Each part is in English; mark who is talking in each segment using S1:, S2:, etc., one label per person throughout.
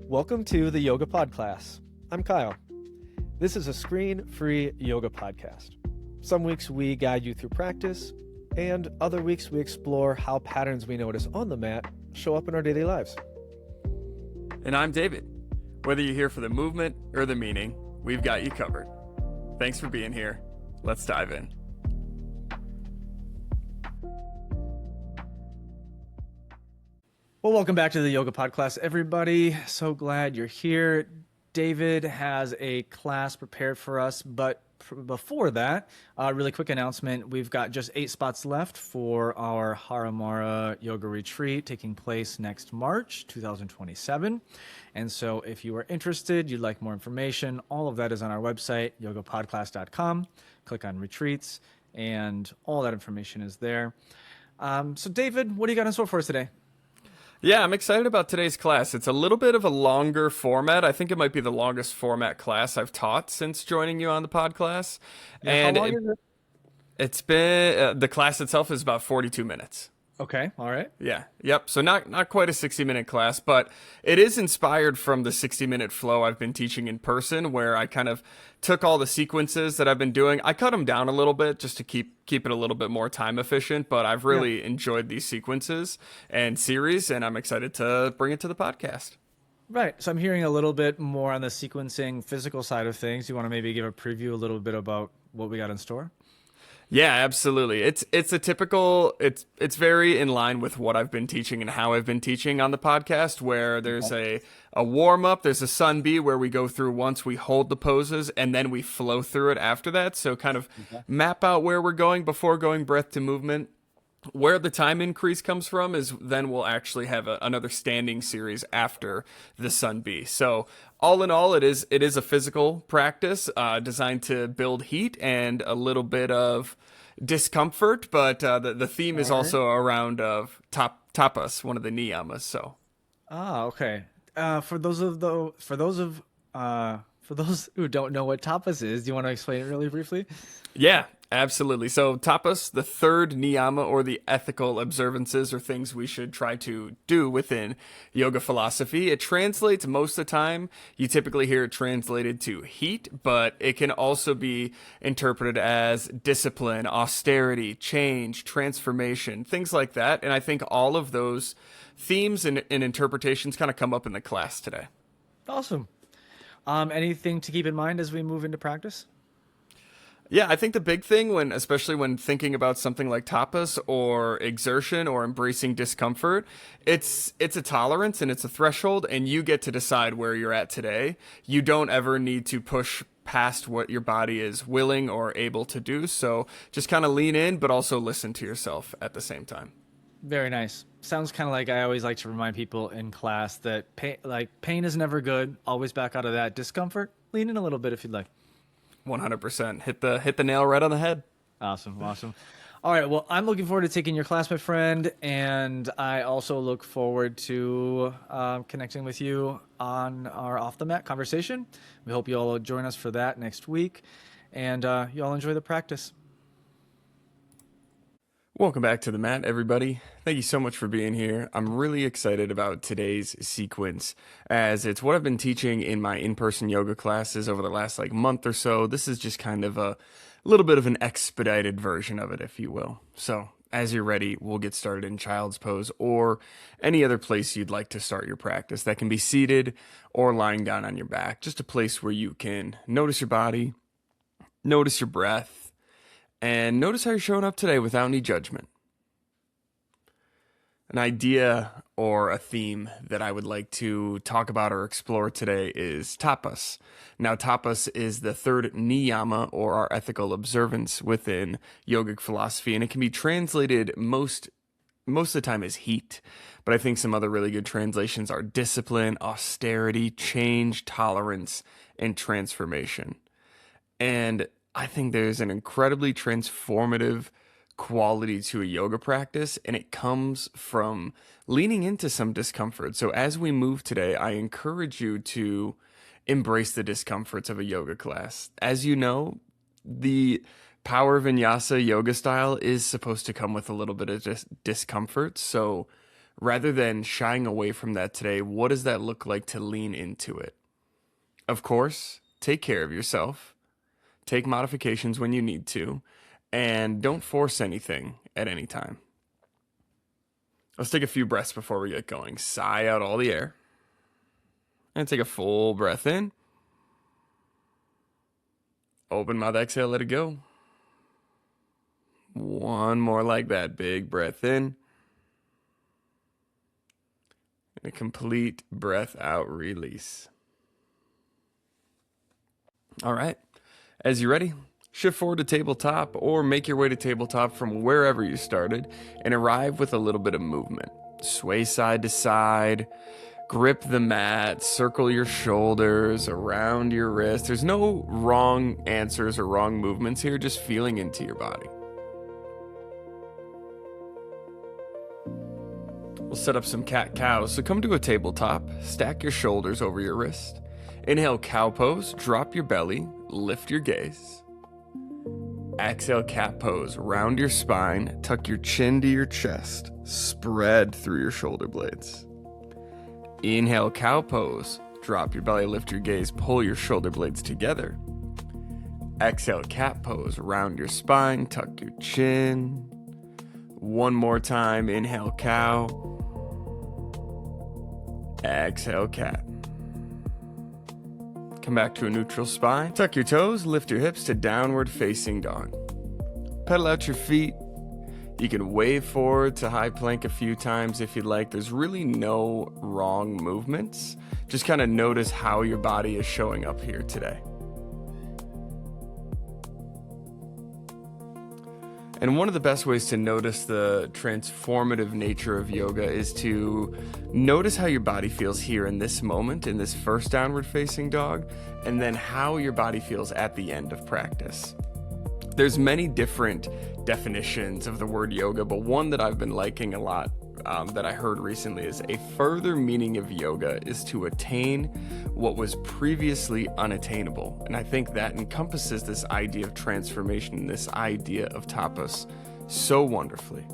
S1: Welcome to the Yoga Pod Class. I'm Kyle. This is a screen-free yoga podcast. Some weeks we guide you through practice, and other weeks we explore how patterns we notice on the mat show up in our daily lives.
S2: And I'm David. Whether you're here for the movement or the meaning, we've got you covered. Thanks for being here. Let's dive in.
S1: Well, welcome back to the Yoga Pod Class, everybody. So glad you're here. David has a class prepared for us, but before that, really quick announcement. We've got just 8 spots left for our Haramara Yoga Retreat taking place next March 2027. And so if you are interested, you'd like more information, all of that is on our website, yogapodclass.com. Click on retreats, and all that information is there. So David, what do you got in store for us today?
S2: Yeah, I'm excited about today's class. It's a little bit of a longer format. I think it might be the longest format class I've taught since joining you on the pod class.
S1: Yeah,
S2: and
S1: how long is it?
S2: It's been, the class itself is about 42 minutes.
S1: Okay, all right.
S2: Yeah, yep. So not quite a 60-minute class, but it is inspired from the 60-minute flow I've been teaching in person, where I kind of took all the sequences that I've been doing. I cut them down a little bit just to keep it a little bit more time efficient, but I've really enjoyed these sequences and series, and I'm excited to bring it to the podcast.
S1: Right. So I'm hearing a little bit more on the sequencing physical side of things. You want to maybe give a preview a little bit about what we got in store?
S2: Yeah, absolutely. It's a typical, it's very in line with what I've been teaching and how I've been teaching on the podcast, where there's a warm up, there's a sun B where we go through once, we hold the poses, and then we flow through it after that. So kind of map out where we're going before going breath to movement. Where the time increase comes from is then we'll actually have another standing series after the sun B. So all in all, it is a physical practice designed to build heat and a little bit of discomfort, but the theme is also around tapas, one of the niyamas. So
S1: okay. For those who don't know what tapas is, do you want to explain it really briefly?
S2: Yeah, absolutely. So tapas, the third niyama, or the ethical observances or things we should try to do within yoga philosophy. It translates most of the time. You typically hear it translated to heat, but it can also be interpreted as discipline, austerity, change, transformation, things like that. And I think all of those themes and interpretations kind of come up in the class today.
S1: Awesome. Anything to keep in mind as we move into practice?
S2: Yeah, I think the big thing especially when thinking about something like tapas or exertion or embracing discomfort, it's a tolerance and it's a threshold, and you get to decide where you're at today. You don't ever need to push past what your body is willing or able to do. So just kind of lean in, but also listen to yourself at the same time.
S1: Very nice. Sounds kind of like I always like to remind people in class that pain is never good. Always back out of that. Discomfort, lean in a little bit if you'd like.
S2: 100%. Hit the nail right on the head.
S1: Awesome. All right. Well, I'm looking forward to taking your class, my friend, and I also look forward to connecting with you on our off the mat conversation. We hope you all will join us for that next week, and you all enjoy the practice.
S2: Welcome back to the mat, everybody. Thank you so much for being here. I'm really excited about today's sequence, as it's what I've been teaching in my in-person yoga classes over the last month or so. This is just kind of a little bit of an expedited version of it, if you will. So as you're ready, we'll get started in child's pose or any other place you'd like to start your practice. That can be seated or lying down on your back, just a place where you can notice your body, notice your breath, and notice how you're showing up today without any judgment. An idea or a theme that I would like to talk about or explore today is tapas. Now, tapas is the third niyama, or our ethical observance within yogic philosophy, and it can be translated most of the time as heat. But I think some other really good translations are discipline, austerity, change, tolerance, and transformation. And I think there's an incredibly transformative quality to a yoga practice, and it comes from leaning into some discomfort. So as we move today, I encourage you to embrace the discomforts of a yoga class. As you know, the power Vinyasa yoga style is supposed to come with a little bit of discomfort. So Rather than shying away from that today, what does that look like to lean into it? Of course, take care of yourself, take modifications when you need to, and don't force anything at any time. Let's take a few breaths before we get going. Sigh out all the air. And take a full breath in. Open mouth, exhale, let it go. One more like that. Big breath in. And a complete breath out, release. All right. As you're ready, shift forward to tabletop or make your way to tabletop from wherever you started and arrive with a little bit of movement. Sway side to side, grip the mat, circle your shoulders around your wrist. There's no wrong answers or wrong movements here, just feeling into your body. We'll set up some cat-cows, so come to a tabletop, stack your shoulders over your wrist. Inhale, cow pose, drop your belly, lift your gaze. Exhale, cat pose, round your spine, tuck your chin to your chest, spread through your shoulder blades. Inhale, cow pose, drop your belly, lift your gaze, pull your shoulder blades together. Exhale, cat pose, round your spine, tuck your chin. One more time, inhale, cow. Exhale, cat. Come back to a neutral spine. Tuck your toes, lift your hips to downward facing dog. Pedal out your feet. You can wave forward to high plank a few times if you'd like. There's really no wrong movements. Just kind of notice how your body is showing up here today. And one of the best ways to notice the transformative nature of yoga is to notice how your body feels here in this moment, in this first downward facing dog, and then how your body feels at the end of practice. There's many different definitions of the word yoga, but one that I've been liking a lot that I heard recently is a further meaning of yoga is to attain what was previously unattainable. And I think that encompasses this idea of transformation, this idea of tapas so wonderfully.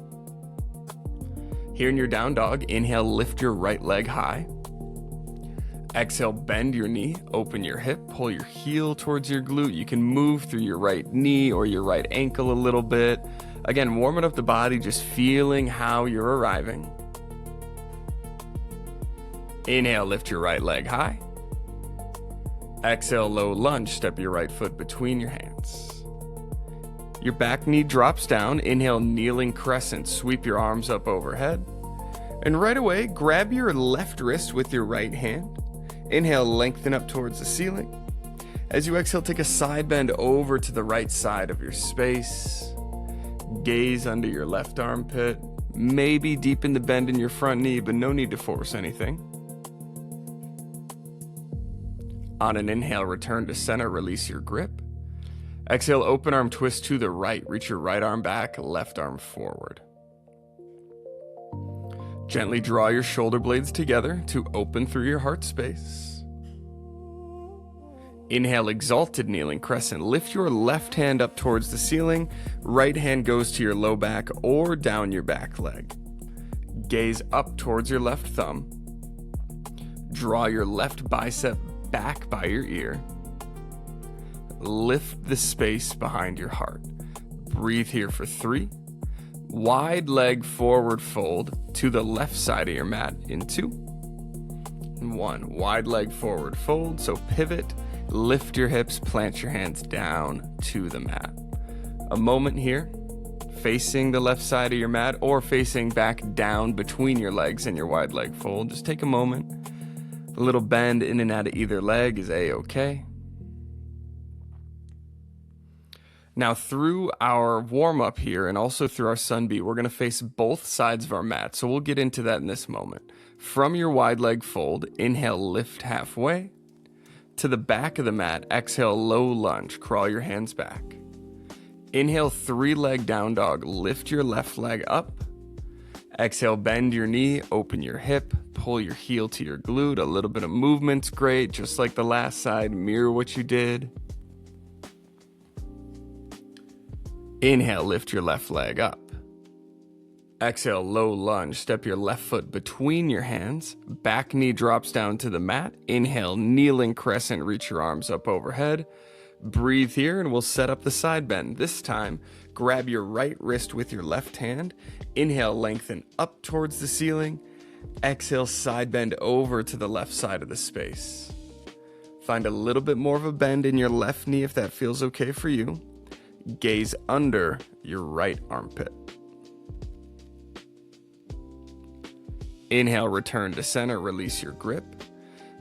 S2: Here in your down dog, inhale, lift your right leg high. Exhale, bend your knee, open your hip, pull your heel towards your glute. You can move through your right knee or your right ankle a little bit. Again, warming up the body, just feeling how you're arriving. Inhale, lift your right leg high. Exhale, low lunge, step your right foot between your hands. Your back knee drops down. Inhale, kneeling crescent, sweep your arms up overhead. And right away, grab your left wrist with your right hand. Inhale, lengthen up towards the ceiling. As you exhale, take a side bend over to the right side of your space. Gaze under your left armpit. Maybe deepen the bend in your front knee, but no need to force anything. On an inhale, return to center, release your grip. Exhale, open arm twist to the right. Reach your right arm back, left arm forward. Gently draw your shoulder blades together to open through your heart space. Inhale, exalted kneeling crescent. Lift your left hand up towards the ceiling. Right hand goes to your low back or down your back leg. Gaze up towards your left thumb. Draw your left bicep back by your ear. Lift the space behind your heart. Breathe here for 3. Wide leg forward fold to the left side of your mat in 2. 1. Wide leg forward fold, so pivot. Lift your hips, plant your hands down to the mat. A moment here, facing the left side of your mat or facing back down between your legs and your wide leg fold. Just take a moment. A little bend in and out of either leg is a-okay. Now through our warm-up here and also through our sun beat, we're going to face both sides of our mat. So we'll get into that in this moment. From your wide leg fold, inhale, lift halfway. To the back of the mat, exhale, low lunge, crawl your hands back. Inhale, 3-leg down dog, lift your left leg up. Exhale, bend your knee, open your hip, pull your heel to your glute. A little bit of movement's great, just like the last side, mirror what you did. Inhale, lift your left leg up. Exhale, low lunge. Step your left foot between your hands. Back knee drops down to the mat. Inhale, kneeling crescent. Reach your arms up overhead. Breathe here, and we'll set up the side bend. This time, grab your right wrist with your left hand. Inhale, lengthen up towards the ceiling. Exhale, side bend over to the left side of the space. Find a little bit more of a bend in your left knee if that feels okay for you. Gaze under your right armpit. Inhale, return to center, release your grip.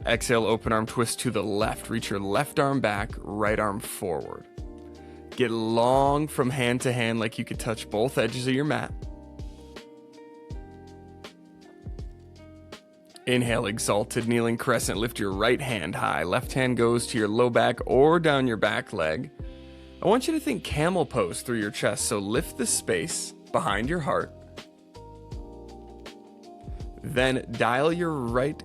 S2: Exhale, open arm twist to the left. Reach your left arm back, right arm forward. Get long from hand to hand like you could touch both edges of your mat. Inhale, exalted kneeling crescent. Lift your right hand high. Left hand goes to your low back or down your back leg. I want you to think camel pose through your chest, so lift the space behind your heart. Then dial your right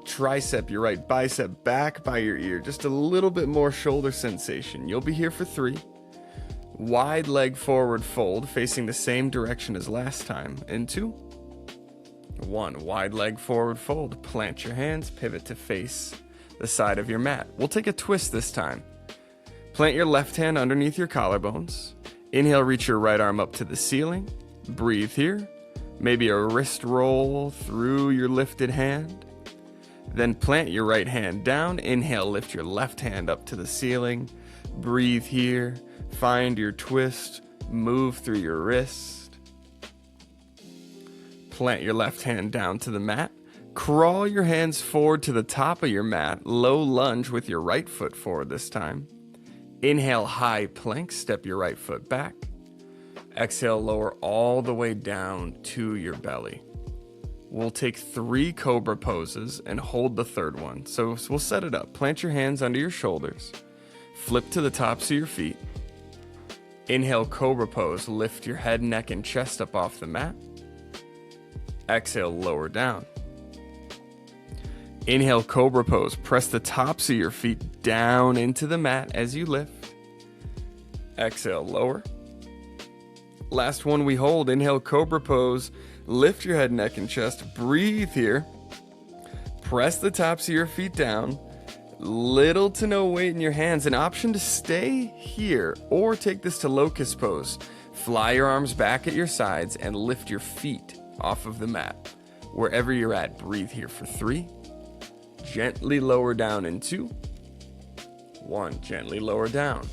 S2: tricep, your right bicep back by your ear. Just a little bit more shoulder sensation. You'll be here for 3. Wide leg forward fold, facing the same direction as last time. In 2. 1. Wide leg forward fold. Plant your hands, pivot to face the side of your mat. We'll take a twist this time. Plant your left hand underneath your collarbones. Inhale, reach your right arm up to the ceiling. Breathe here. Maybe a wrist roll through your lifted hand. Then plant your right hand down. Inhale, lift your left hand up to the ceiling. Breathe here. Find your twist. Move through your wrist. Plant your left hand down to the mat. Crawl your hands forward to the top of your mat. Low lunge with your right foot forward this time. Inhale, high plank. Step your right foot back. Exhale, lower all the way down to your belly. We'll take 3 cobra poses and hold the third one. So we'll set it up. Plant your hands under your shoulders. Flip to the tops of your feet. Inhale, cobra pose. Lift your head, neck, and chest up off the mat. Exhale, lower down. Inhale, cobra pose. Press the tops of your feet down into the mat as you lift. Exhale, lower. Last one we hold. Inhale, cobra pose. Lift your head, neck, and chest. Breathe here. Press the tops of your feet down. Little to no weight in your hands. An option to stay here or take this to locust pose. Fly your arms back at your sides and lift your feet off of the mat. Wherever you're at, breathe here for 3. Gently lower down in 2. 1. Gently lower down.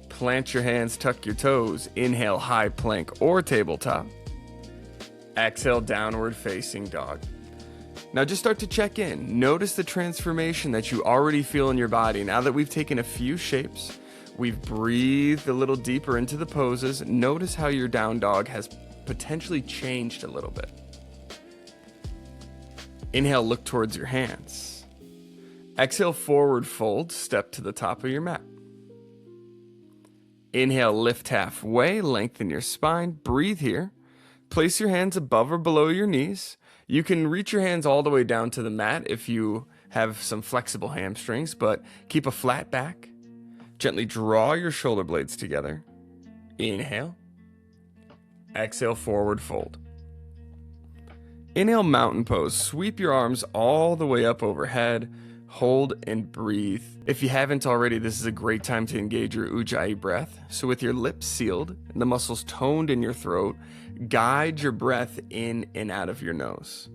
S2: Plant your hands, tuck your toes. Inhale, high plank or tabletop. Exhale, downward facing dog. Now just start to check in. Notice the transformation that you already feel in your body. Now that we've taken a few shapes, we've breathed a little deeper into the poses. Notice how your down dog has potentially changed a little bit. Inhale, look towards your hands. Exhale, forward fold, step to the top of your mat. Inhale, lift halfway, lengthen your spine, breathe here. Place your hands above or below your knees. You can reach your hands all the way down to the mat if you have some flexible hamstrings, but keep a flat back. Gently draw your shoulder blades together. Inhale. Exhale, forward fold. Inhale, mountain pose. Sweep your arms all the way up overhead. Hold and breathe. If you haven't already, this is a great time to engage your Ujjayi breath. So with your lips sealed and the muscles toned in your throat, guide your breath in and out of your nose.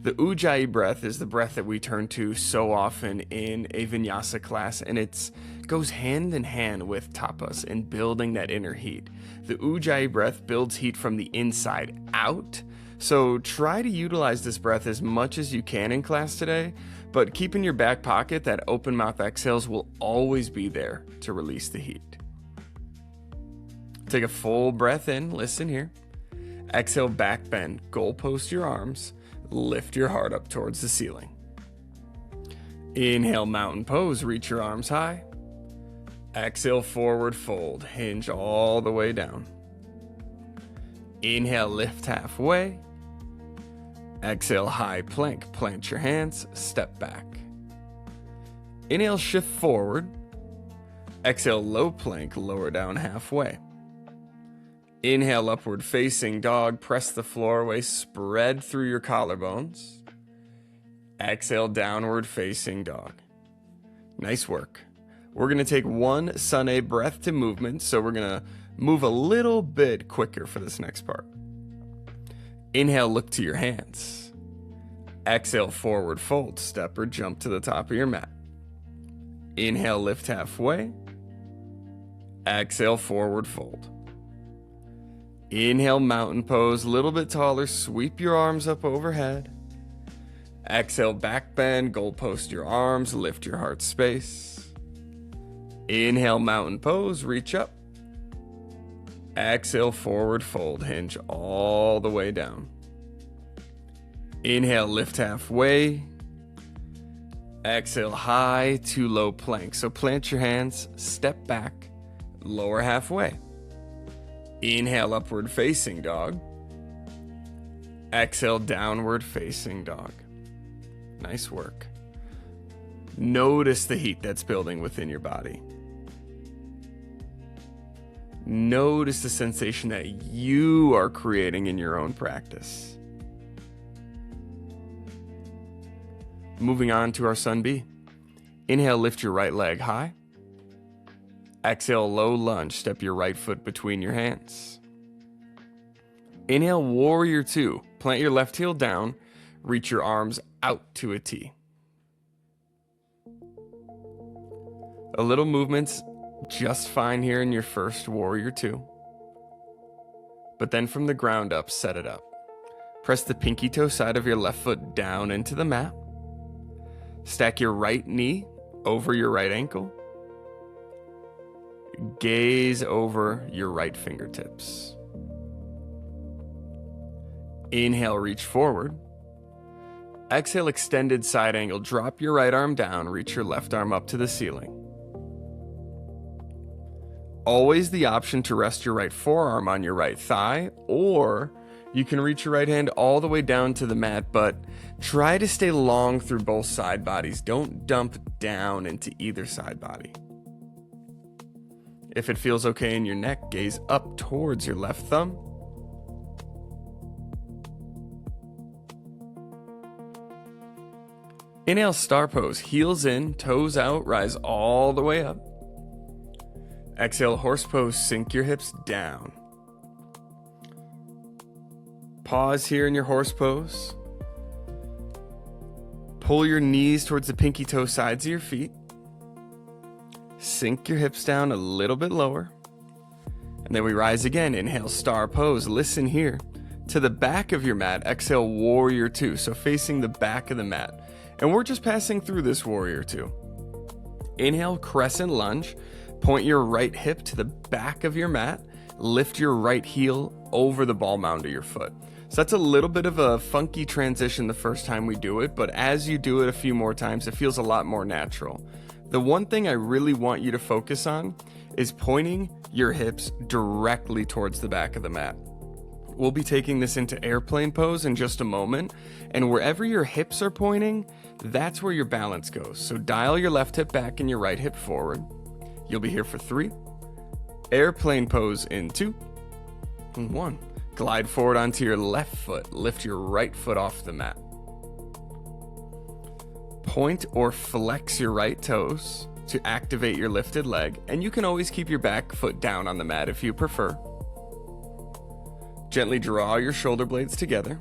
S2: The Ujjayi breath is the breath that we turn to so often in a Vinyasa class, and it goes hand in hand with Tapas in building that inner heat. The Ujjayi breath builds heat from the inside out, so try to utilize this breath as much as you can in class today, but keep in your back pocket that open mouth exhales will always be there to release the heat. Take a full breath in, listen here. Exhale, back bend, goalpost your arms, lift your heart up towards the ceiling. Inhale, mountain pose, reach your arms high. Exhale, forward fold, hinge all the way down. Inhale, lift halfway. Exhale, high plank, plant your hands, step back. Inhale, shift forward. Exhale, low plank, lower down halfway. Inhale, upward facing dog. Press the floor away, spread through your collarbones. Exhale, downward facing dog. Nice work. We're going to take one sun breath to movement, so we're going to move a little bit quicker for this next part. Inhale, look to your hands. Exhale, forward fold, step or jump to the top of your mat. Inhale, lift halfway. Exhale, forward fold. Inhale, mountain pose, a little bit taller, sweep your arms up overhead. Exhale, back bend, goalpost your arms, lift your heart space. Inhale, mountain pose, reach up. Exhale, forward fold, hinge all the way down. Inhale, lift halfway. Exhale, high to low plank. So plant your hands, step back, lower halfway. Inhale, upward facing dog. Exhale, downward facing dog. Nice work. Notice the heat that's building within your body. Notice the sensation that you are creating in your own practice. Moving on to our Sun B. Inhale, lift your right leg high. Exhale, low lunge, step your right foot between your hands. Inhale, warrior two. Plant your left heel down, reach your arms out to a T. A little movement's just fine here in your first warrior two. But then from the ground up, set it up. Press the pinky toe side of your left foot down into the mat. Stack your right knee over your right ankle. Gaze over your right fingertips. Inhale, reach forward. Exhale, extended side angle. Drop your right arm down, reach your left arm up to the ceiling. Always the option to rest your right forearm on your right thigh, or you can reach your right hand all the way down to the mat, but try to stay long through both side bodies. Don't dump down into either side body. If it feels okay in your neck, gaze up towards your left thumb. Inhale, star pose, heels in, toes out, rise all the way up. Exhale, horse pose, sink your hips down. Pause here in your horse pose. Pull your knees towards the pinky toe sides of your feet. Sink your hips down a little bit lower. And then we rise again. Inhale, star pose. Listen here to the back of your mat. Exhale, warrior two. So facing the back of the mat. And we're just passing through this warrior two. Inhale, crescent lunge. Point your right hip to the back of your mat. Lift your right heel over the ball mound of your foot. So that's a little bit of a funky transition the first time we do it, but as you do it a few more times, it feels a lot more natural. The one thing I really want you to focus on is pointing your hips directly towards the back of the mat. We'll be taking this into airplane pose in just a moment, and wherever your hips are pointing, that's where your balance goes. So dial your left hip back and your right hip forward. You'll be here for 3. Airplane pose in 2 and 1. Glide forward onto your left foot. Lift your right foot off the mat. Point or flex your right toes to activate your lifted leg, and you can always keep your back foot down on the mat if you prefer. Gently draw your shoulder blades together.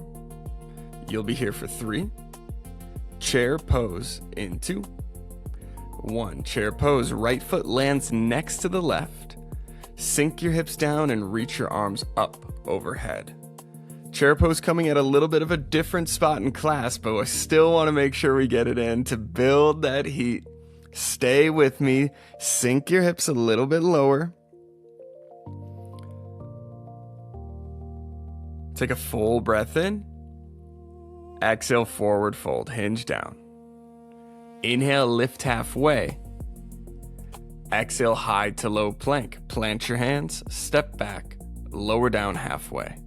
S2: You'll be here for 3. Chair pose in 2. 1. Chair pose. Right foot lands next to the left. Sink your hips down and reach your arms up overhead. Chair pose coming at a little bit of a different spot in class, but I still want to make sure we get it in to build that heat. Stay with me. Sink your hips a little bit lower. Take a full breath in. Exhale, forward fold, hinge down. Inhale, lift halfway. Exhale, high to low plank. Plant your hands, step back, lower down halfway.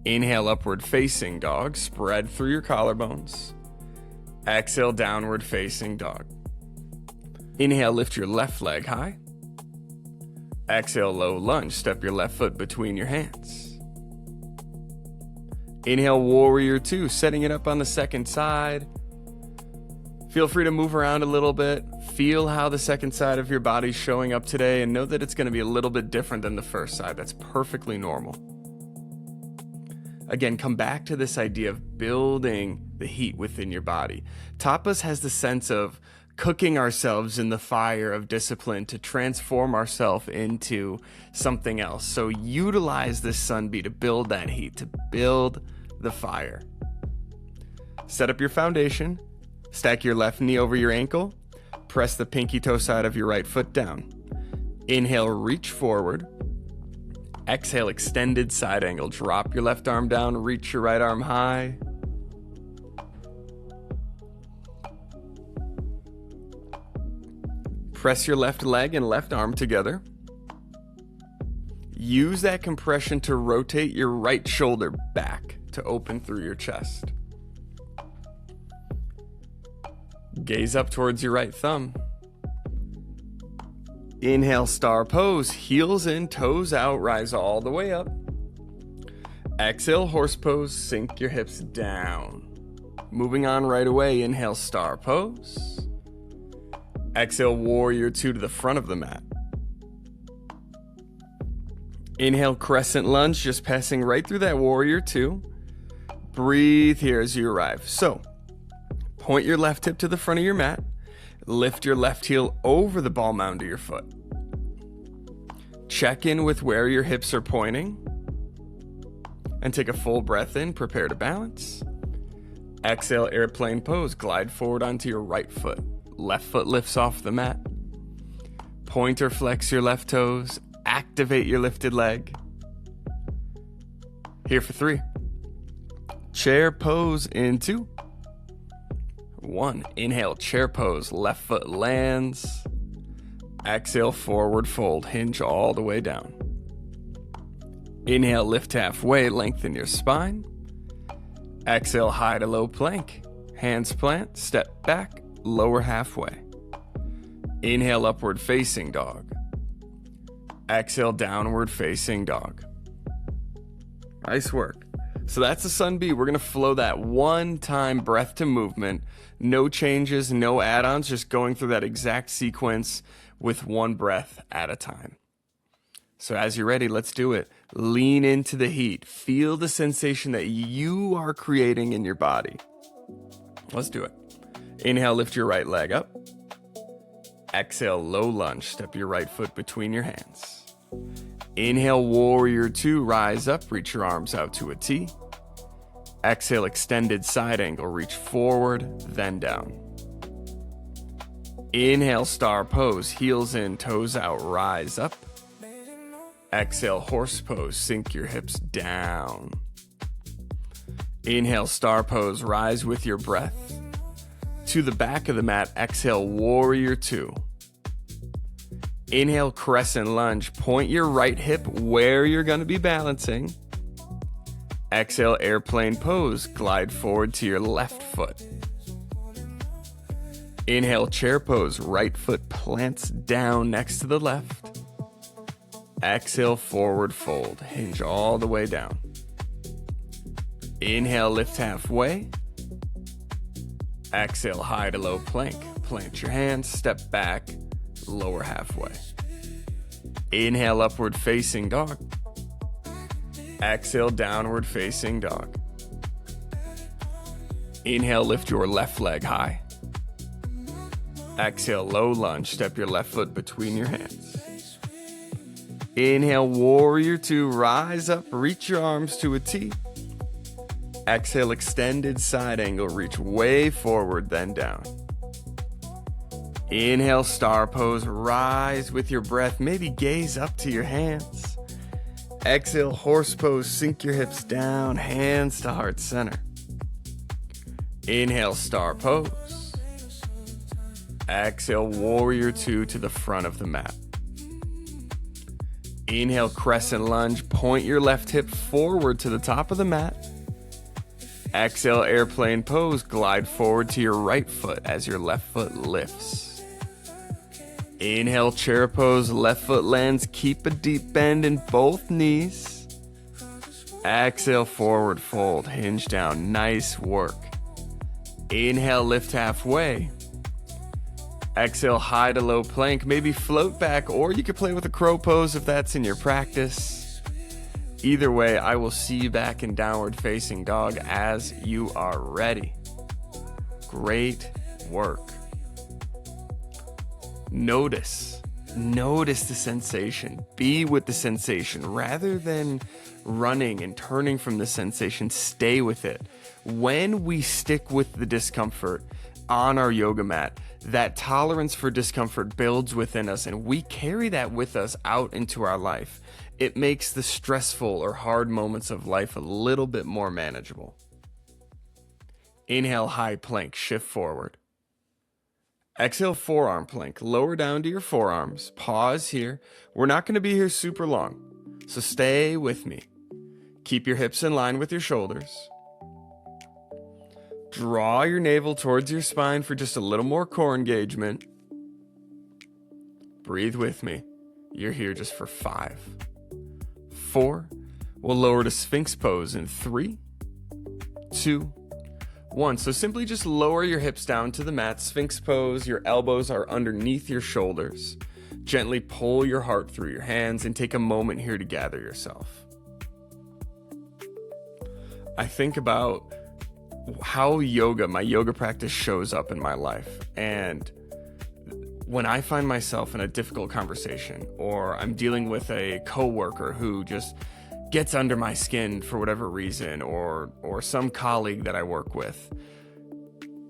S2: Inhale, upward facing dog. Spread through your collarbones. Exhale, downward facing dog. Inhale, lift your left leg high. Exhale, low lunge. Step your left foot between your hands. Inhale, warrior two, setting it up on the second side. Feel free to move around a little bit. Feel how the second side of your body's showing up today, and know that it's going to be a little bit different than the first side. That's perfectly normal. Again, come back to this idea of building the heat within your body. Tapas has the sense of cooking ourselves in the fire of discipline to transform ourselves into something else. So utilize this sunbeam to build that heat, to build the fire. Set up your foundation. Stack your left knee over your ankle. Press the pinky toe side of your right foot down. Inhale, reach forward. Exhale, extended side angle. Drop your left arm down, reach your right arm high. Press your left leg and left arm together. Use that compression to rotate your right shoulder back to open through your chest. Gaze up towards your right thumb. Inhale, star pose, heels in, toes out, rise all the way up. Exhale, horse pose, sink your hips down. Moving on right away, inhale, star pose. Exhale, warrior two to the front of the mat. Inhale, crescent lunge, just passing right through that warrior two. Breathe here as you arrive. So, point your left hip to the front of your mat. Lift your left heel over the ball mound of your foot. Check in with where your hips are pointing. And take a full breath in, prepare to balance. Exhale, airplane pose, glide forward onto your right foot. Left foot lifts off the mat. Point or flex your left toes. Activate your lifted leg. Here for 3. Chair pose in 2. 1. Inhale, chair pose. Left foot lands. Exhale, forward fold. Hinge all the way down. Inhale, lift halfway. Lengthen your spine. Exhale, high to low plank. Hands plant. Step back. Lower halfway. Inhale, upward facing dog. Exhale, downward facing dog. Nice work. So that's the Sun B. We're going to flow that one-time breath to movement. No changes, no add-ons, just going through that exact sequence with one breath at a time. So as you're ready, let's do it. Lean into the heat. Feel the sensation that you are creating in your body. Let's do it. Inhale, lift your right leg up. Exhale, low lunge. Step your right foot between your hands. Inhale, warrior two. Rise up, reach your arms out to a T. Exhale, extended side angle. Reach forward, then down. Inhale, star pose. Heels in, toes out. Rise up. Exhale, horse pose. Sink your hips down. Inhale, star pose. Rise with your breath. To the back of the mat, exhale, warrior two. Inhale, crescent lunge. Point your right hip where you're going to be balancing. Exhale, airplane pose. Glide forward to your left foot. Inhale, chair pose. Right foot plants down next to the left. Exhale, forward fold. Hinge all the way down. Inhale, lift halfway. Exhale, high to low plank. Plant your hands, step back, lower halfway. Inhale, upward facing dog. Exhale, downward facing dog. Inhale, lift your left leg high. Exhale, low lunge. Step your left foot between your hands. Inhale, warrior two. Rise up, reach your arms to a T. Exhale, extended side angle. Reach way forward, then down. Inhale, star pose. Rise with your breath. Maybe gaze up to your hands. Exhale, horse pose. Sink your hips down. Hands to heart center. Inhale, star pose. Exhale, warrior two to the front of the mat. Inhale, crescent lunge. Point your left hip forward to the top of the mat. Exhale, airplane pose. Glide forward to your right foot as your left foot lifts. Inhale, chair pose, left foot lands, keep a deep bend in both knees. Exhale, forward fold, hinge down, nice work. Inhale, lift halfway. Exhale, high to low plank, maybe float back, or you could play with a crow pose if that's in your practice. Either way, I will see you back in downward facing dog as you are ready. Great work. Notice the sensation. Be with the sensation. Rather than running and turning from the sensation, stay with it. When we stick with the discomfort on our yoga mat, that tolerance for discomfort builds within us, and we carry that with us out into our life. It makes the stressful or hard moments of life a little bit more manageable. Inhale, high plank, shift forward. Exhale, forearm plank, lower down to your forearms. Pause here. We're not going to be here super long, so stay with me. Keep your hips in line with your shoulders. Draw your navel towards your spine for just a little more core engagement. Breathe with me. You're here just for 5, 4. We'll lower to Sphinx pose in 3, 2, 1. So simply just lower your hips down to the mat. Sphinx pose, your elbows are underneath your shoulders. Gently pull your heart through your hands and take a moment here to gather yourself. I think about how my yoga practice shows up in my life. And when I find myself in a difficult conversation, or I'm dealing with a coworker who just gets under my skin for whatever reason, or some colleague that I work with,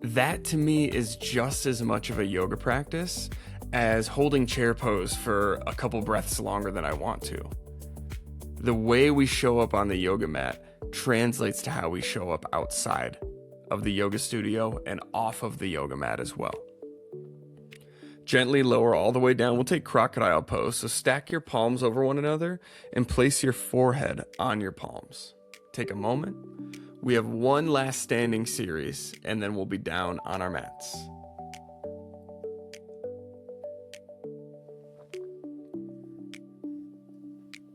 S2: that to me is just as much of a yoga practice as holding chair pose for a couple breaths longer than I want to. The way we show up on the yoga mat translates to how we show up outside of the yoga studio and off of the yoga mat as well. Gently lower all the way down. We'll take crocodile pose. So stack your palms over one another and place your forehead on your palms. Take a moment. We have one last standing series, and then we'll be down on our mats.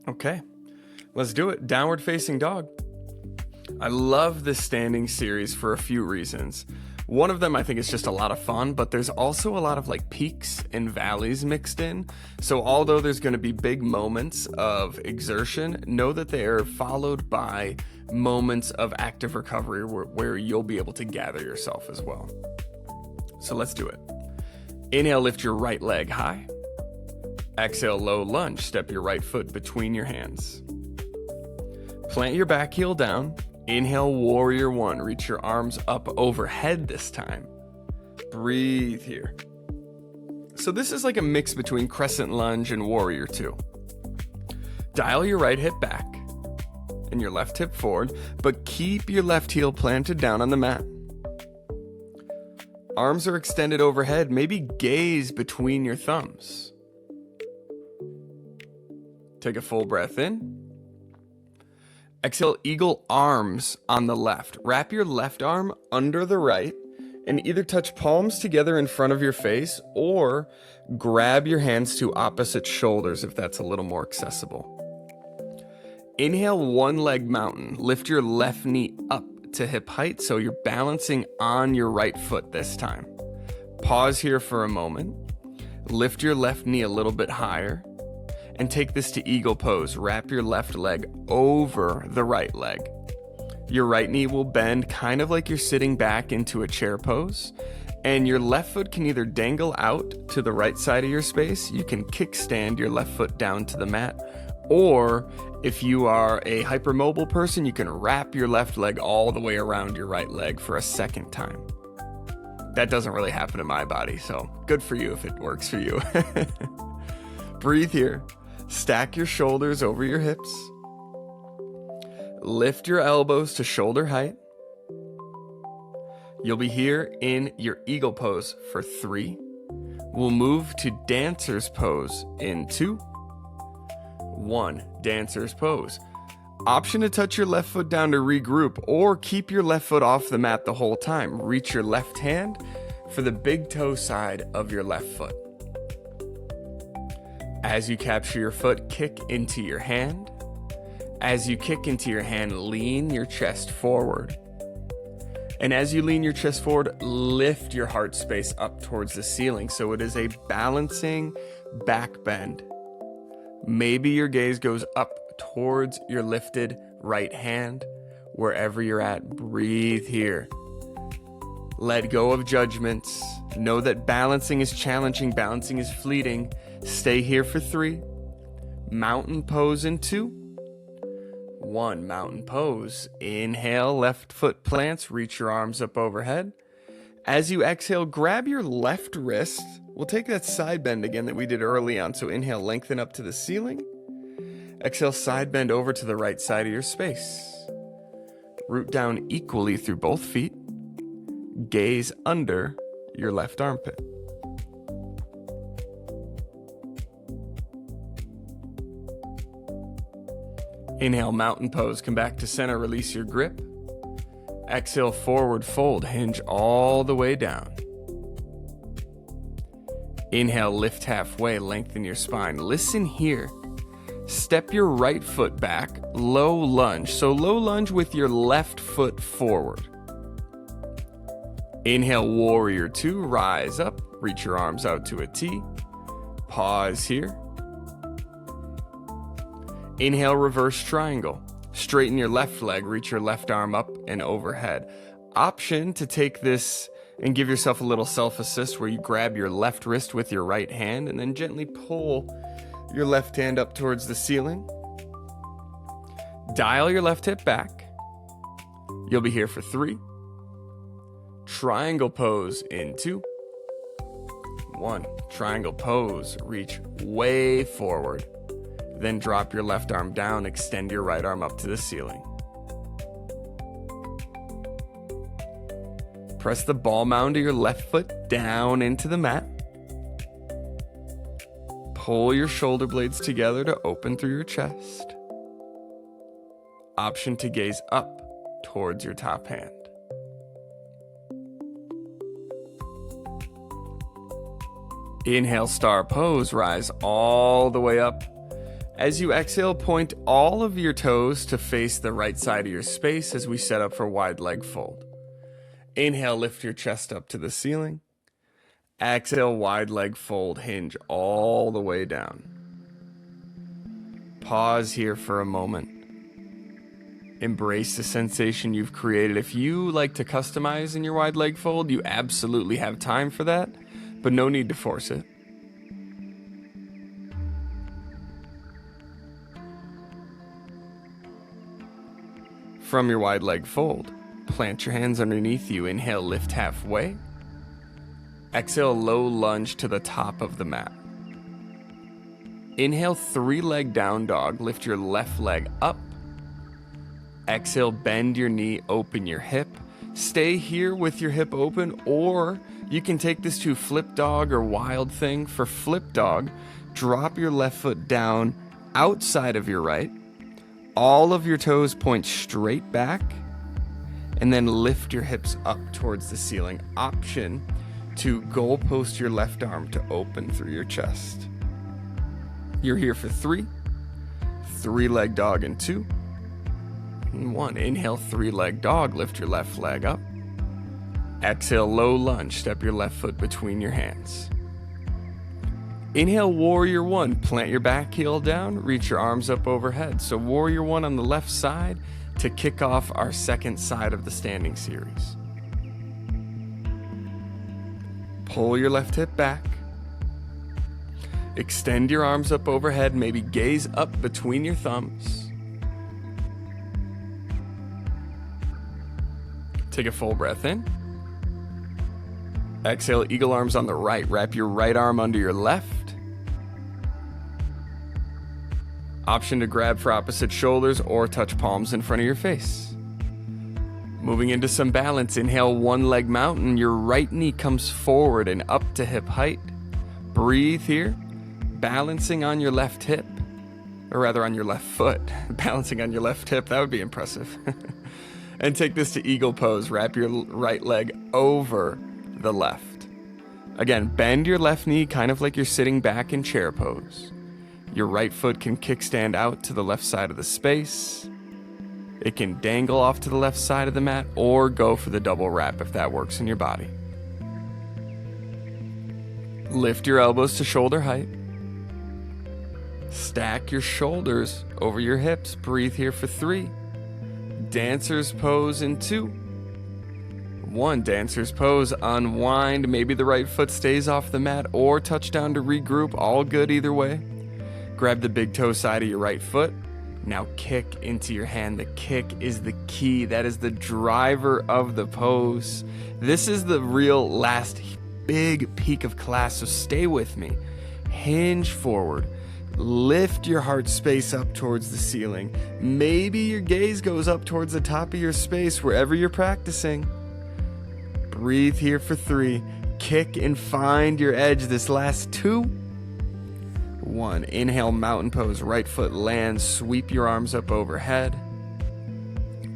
S2: Okay, let's do it. Downward facing dog. I love this standing series for a few reasons. One of them I think is just a lot of fun, but there's also a lot of like peaks and valleys mixed in. So although there's going to be big moments of exertion, know that they are followed by moments of active recovery where you'll be able to gather yourself as well. So let's do it. Inhale, lift your right leg high. Exhale, low lunge. Step your right foot between your hands. Plant your back heel down. Inhale, warrior 1. Reach your arms up overhead this time. Breathe here. So this is like a mix between crescent lunge and warrior 2. Dial your right hip back and your left hip forward, but keep your left heel planted down on the mat. Arms are extended overhead. Maybe gaze between your thumbs. Take a full breath in. Exhale, eagle arms on the left. Wrap your left arm under the right and either touch palms together in front of your face or grab your hands to opposite shoulders if that's a little more accessible. Inhale, one leg mountain. Lift your left knee up to hip height so you're balancing on your right foot this time. Pause here for a moment. Lift your left knee a little bit higher. And take this to eagle pose. Wrap your left leg over the right leg. Your right knee will bend kind of like you're sitting back into a chair pose. And your left foot can either dangle out to the right side of your space. You can kickstand your left foot down to the mat. Or if you are a hypermobile person, you can wrap your left leg all the way around your right leg for a second time. That doesn't really happen in my body, so good for you if it works for you. Breathe here. Stack your shoulders over your hips. Lift your elbows to shoulder height. You'll be here in your eagle pose for 3. We'll move to dancer's pose in 2, 1. Dancer's pose. Option to touch your left foot down to regroup or keep your left foot off the mat the whole time. Reach your left hand for the big toe side of your left foot. As you capture your foot, kick into your hand. As you kick into your hand, lean your chest forward. And as you lean your chest forward, lift your heart space up towards the ceiling. So it is a balancing back bend. Maybe your gaze goes up towards your lifted right hand. Wherever you're at, breathe here. Let go of judgments. Know that balancing is challenging, balancing is fleeting. Stay here for 3. Mountain pose in 2. 1, mountain pose. Inhale, left foot plants, reach your arms up overhead. As you exhale, grab your left wrist. We'll take that side bend again that we did early on. So inhale, lengthen up to the ceiling. Exhale, side bend over to the right side of your space. Root down equally through both feet. Gaze under your left armpit. Inhale, mountain pose. Come back to center, release your grip. Exhale, forward fold, hinge all the way down. Inhale, lift halfway, lengthen your spine. Listen here. Step your right foot back, low lunge. So low lunge with your left foot forward. Inhale, warrior 2, rise up, reach your arms out to a T. Pause here. Inhale, reverse triangle. Straighten your left leg, reach your left arm up and overhead. Option to take this and give yourself a little self-assist where you grab your left wrist with your right hand and then gently pull your left hand up towards the ceiling. Dial your left hip back. You'll be here for 3. Triangle pose in 2. 1. Triangle pose. Reach way forward. Then drop your left arm down. Extend your right arm up to the ceiling. Press the ball mound of your left foot down into the mat. Pull your shoulder blades together to open through your chest. Option to gaze up towards your top hand. Inhale, star pose, rise all the way up. As you exhale, point all of your toes to face the right side of your space as we set up for wide leg fold. Inhale, lift your chest up to the ceiling. Exhale, wide leg fold, hinge all the way down. Pause here for a moment. Embrace the sensation you've created. If you like to customize in your wide leg fold, you absolutely have time for that, but no need to force it. From your wide leg fold, plant your hands underneath you. Inhale, lift halfway. Exhale, low lunge to the top of the mat. Inhale, 3-leg down dog. Lift your left leg up. Exhale, bend your knee, open your hip. Stay here with your hip open, or you can take this to flip dog or wild thing. For flip dog, drop your left foot down outside of your right. All of your toes point straight back, and then lift your hips up towards the ceiling. Option to goalpost your left arm to open through your chest. You're here for 3. 3-leg dog in 2. 1. Inhale, 3-leg dog. Lift your left leg up. Exhale, low lunge. Step your left foot between your hands. Inhale, warrior 1. Plant your back heel down. Reach your arms up overhead. So warrior 1 on the left side to kick off our second side of the standing series. Pull your left hip back. Extend your arms up overhead. Maybe gaze up between your thumbs. Take a full breath in. Exhale, eagle arms on the right. Wrap your right arm under your left. Option to grab for opposite shoulders or touch palms in front of your face. Moving into some balance, inhale, 1-leg mountain. Your right knee comes forward and up to hip height. Breathe here, balancing on your left hip, or rather on your left foot. Balancing on your left hip, that would be impressive. And take this to eagle pose. Wrap your right leg over the left. Again, bend your left knee kind of like you're sitting back in chair pose. Your right foot can kickstand out to the left side of the space. It can dangle off to the left side of the mat or go for the double wrap if that works in your body. Lift your elbows to shoulder height. Stack your shoulders over your hips. Breathe here for 3. Dancer's pose in 2. 1. Dancer's pose. Unwind. Maybe the right foot stays off the mat or touch down to regroup. All good either way. Grab the big toe side of your right foot. Now kick into your hand. The kick is the key. That is the driver of the pose. This is the real last big peak of class, so stay with me. Hinge forward. Lift your heart space up towards the ceiling. Maybe your gaze goes up towards the top of your space wherever you're practicing. Breathe here for 3. Kick and find your edge this last 2. 1. Inhale, mountain pose. Right foot lands. Sweep your arms up overhead.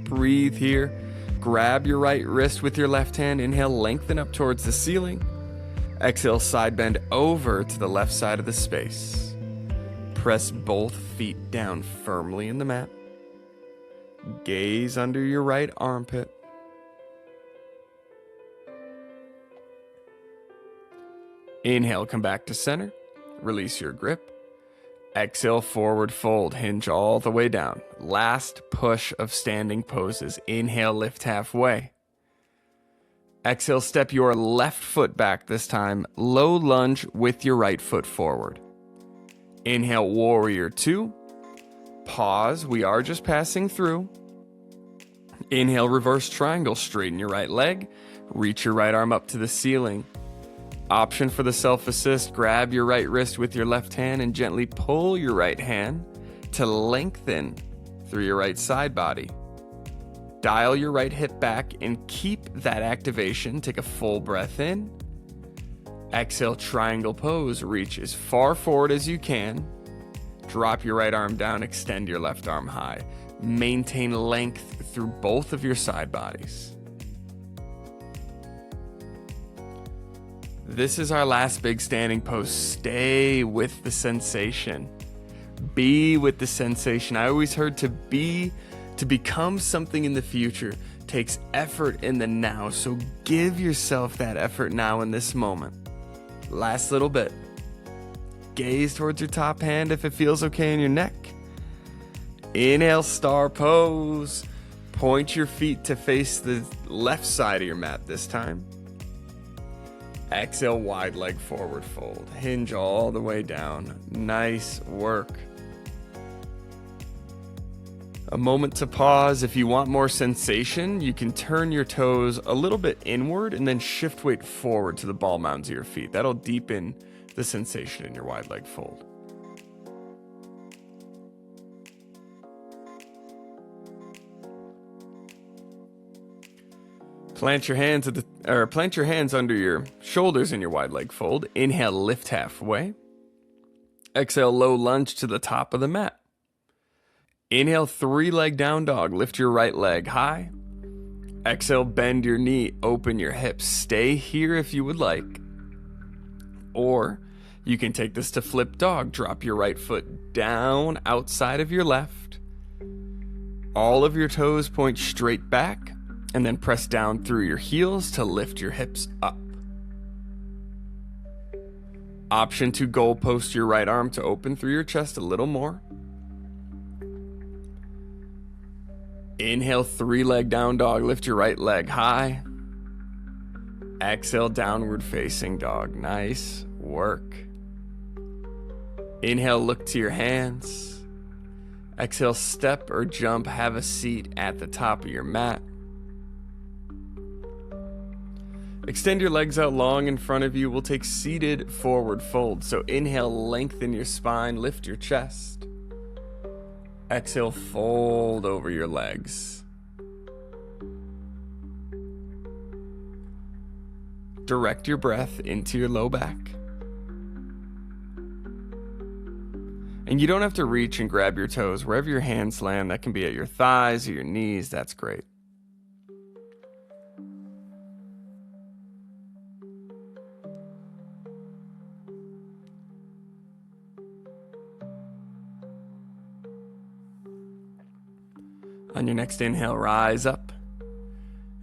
S2: Breathe here. Grab your right wrist with your left hand. Inhale, lengthen up towards the ceiling. Exhale, side bend over to the left side of the space. Press both feet down firmly in the mat. Gaze under your right armpit. Inhale, come back to center. Release your grip. Exhale, forward fold. Hinge all the way down. Last push of standing poses. Inhale, lift halfway. Exhale, step your left foot back this time. Low lunge with your right foot forward. Inhale, warrior 2. Pause. We are just passing through. Inhale, reverse triangle. Straighten your right leg. Reach your right arm up to the ceiling. Option for the self-assist. Grab your right wrist with your left hand and gently pull your right hand to lengthen through your right side body. Dial your right hip back and keep that activation. Take a full breath in. Exhale, triangle pose. Reach as far forward as you can. Drop your right arm down. Extend your left arm high. Maintain length through both of your side bodies. This is our last big standing pose. Stay with the sensation. Be with the sensation. I always heard to become something in the future takes effort in the now. So give yourself that effort now in this moment. Last little bit. Gaze towards your top hand if it feels okay in your neck. Inhale, star pose. Point your feet to face the left side of your mat this time. Exhale, wide leg forward fold. Hinge all the way down. Nice work. A moment to pause. If you want more sensation, you can turn your toes a little bit inward and then shift weight forward to the ball mounds of your feet. That'll deepen the sensation in your wide leg fold. Plant your hands under your shoulders in your wide leg fold. Inhale, lift halfway. Exhale, low lunge to the top of the mat. Inhale, 3-leg down dog. Lift your right leg high. Exhale, bend your knee, open your hips. Stay here if you would like. Or you can take this to flip dog. Drop your right foot down outside of your left. All of your toes point straight back, and then press down through your heels to lift your hips up. Option to goal post your right arm to open through your chest a little more. Inhale, 3-leg down dog. Lift your right leg high. Exhale, downward facing dog. Nice work. Inhale, look to your hands. Exhale, step or jump. Have a seat at the top of your mat. Extend your legs out long in front of you. We'll take seated forward fold. So inhale, lengthen your spine, lift your chest. Exhale, fold over your legs. Direct your breath into your low back. And you don't have to reach and grab your toes. Wherever your hands land, that can be at your thighs or your knees. That's great. On your next inhale, rise up.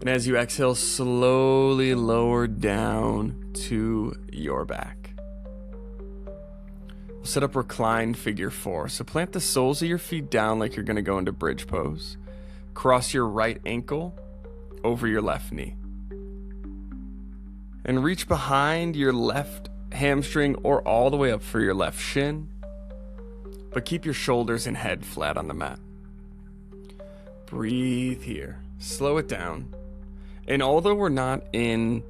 S2: And as you exhale, slowly lower down to your back. We'll set up reclined figure 4. So plant the soles of your feet down like you're going to go into bridge pose. Cross your right ankle over your left knee. And reach behind your left hamstring or all the way up for your left shin. But keep your shoulders and head flat on the mat. Breathe here. Slow it down. And although we're not in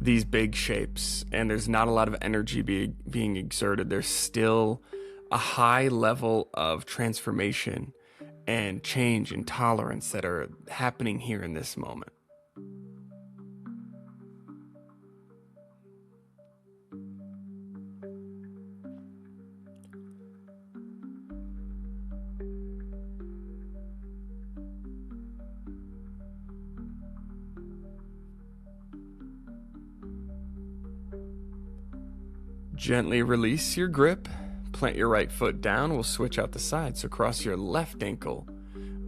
S2: these big shapes and there's not a lot of energy being exerted, there's still a high level of transformation and change and tolerance that are happening here in this moment. Gently release your grip. Plant your right foot down. We'll switch out the side. So cross your left ankle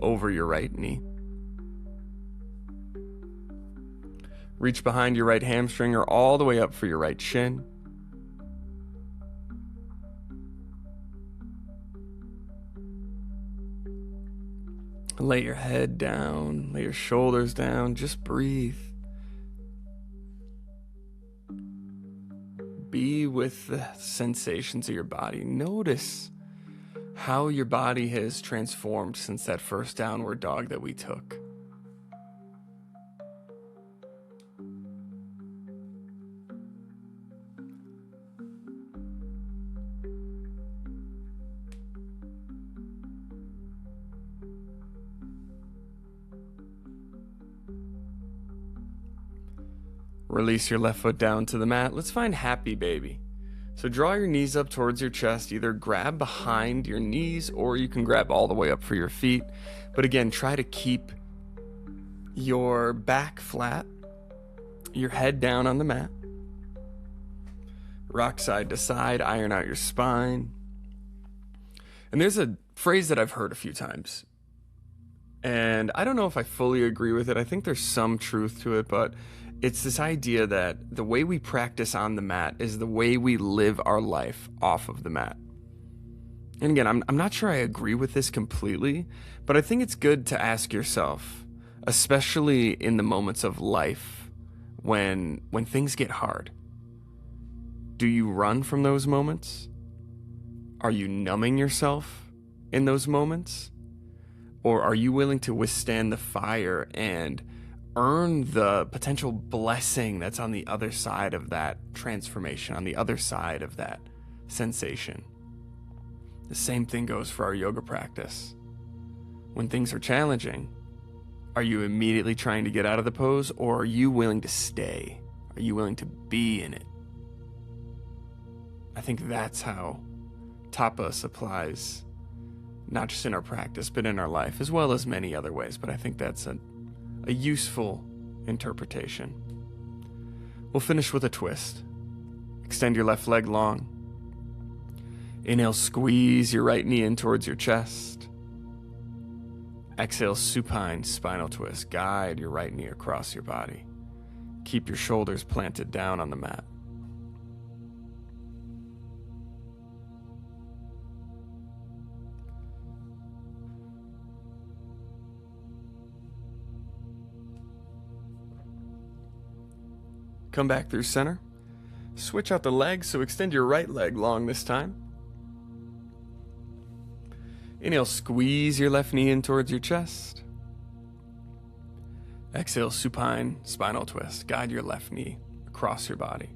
S2: over your right knee. Reach behind your right hamstring or all the way up for your right shin. Lay your head down. Lay your shoulders down. Just breathe. Be with the sensations of your body. Notice how your body has transformed since that first downward dog that we took. Release your left foot down to the mat. Let's find happy baby. So draw your knees up towards your chest. Either grab behind your knees or you can grab all the way up for your feet. But again, try to keep your back flat, your head down on the mat. Rock side to side, iron out your spine. And there's a phrase that I've heard a few times. And I don't know if I fully agree with it. I think there's some truth to it, but it's this idea that the way we practice on the mat is the way we live our life off of the mat. And again, I'm not sure I agree with this completely, but I think it's good to ask yourself, especially in the moments of life when things get hard. Do you run from those moments? Are you numbing yourself in those moments? Or are you willing to withstand the fire and earn the potential blessing that's on the other side of that transformation, on the other side of that sensation? The same thing goes for our yoga practice. When things are challenging, are you immediately trying to get out of the pose, or are you willing to stay? Are you willing to be in it? I think that's how Tapas applies, not just in our practice, but in our life, as well as many other ways. But I think that's a useful interpretation. We'll finish with a twist. Extend your left leg long. Inhale, squeeze your right knee in towards your chest. Exhale, supine spinal twist. Guide your right knee across your body. Keep your shoulders planted down on the mat. Come back through center. Switch out the legs, so extend your right leg long this time. Inhale, squeeze your left knee in towards your chest. Exhale, supine spinal twist. Guide your left knee across your body.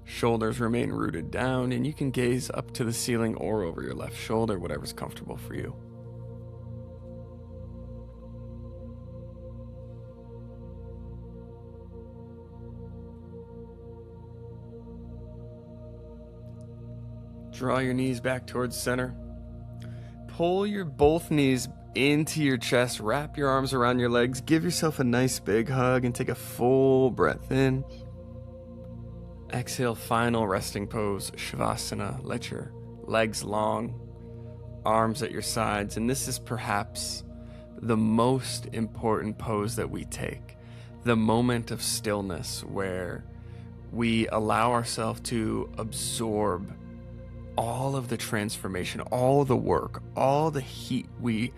S2: Shoulders remain rooted down, and you can gaze up to the ceiling or over your left shoulder, whatever's comfortable for you. Draw your knees back towards center. Pull your both knees into your chest. Wrap your arms around your legs. Give yourself a nice big hug and take a full breath in. Exhale, final resting pose, Shavasana. Let your legs long. arms at your sides, and this is perhaps the most important pose that we take, the moment of stillness where we allow ourselves to absorb all of the transformation, all the work, all the heat we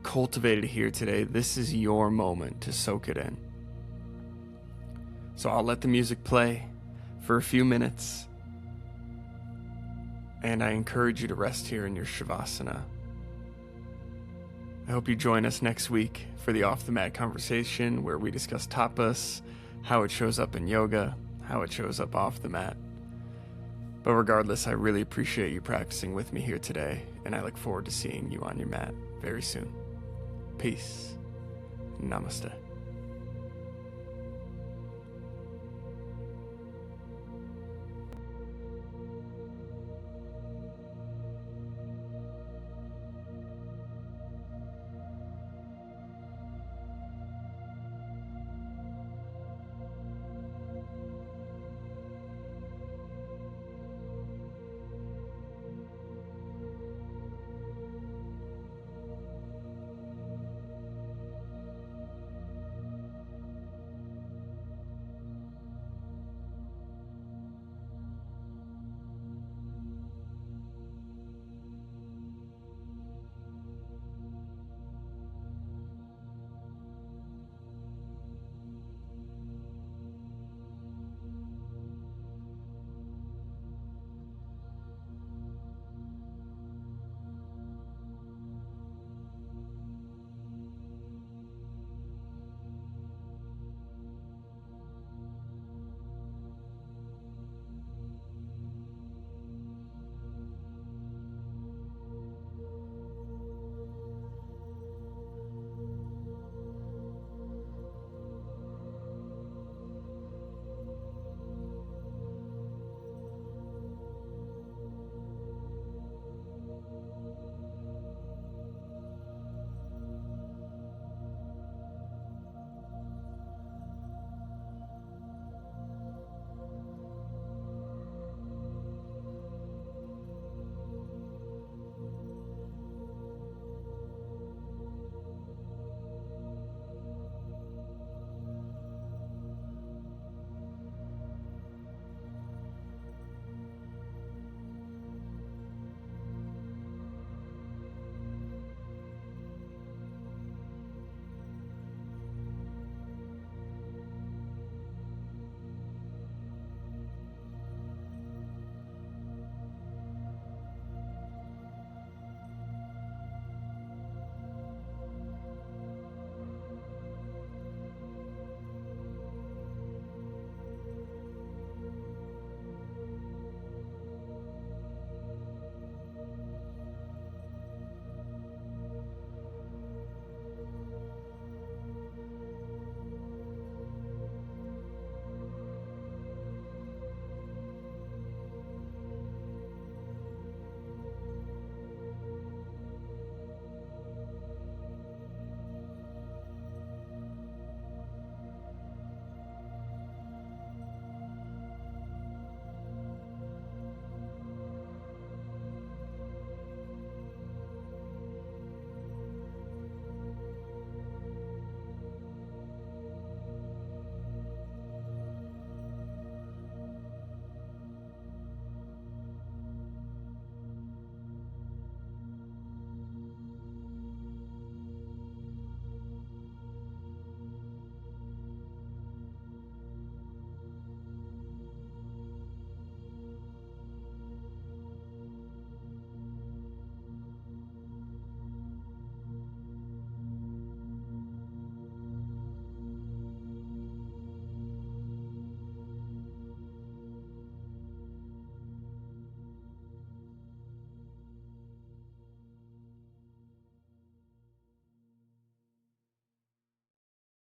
S2: cultivated here today. This is your moment to soak it in. So I'll let the music play for a few minutes, and I encourage you to rest here in your Shavasana. I hope you join us next week for the Off the Mat conversation where we discuss tapas, how it shows up in yoga, how it shows up off the mat. But regardless, I really appreciate you practicing with me here today, and I look forward to seeing you on your mat very soon. Peace. Namaste.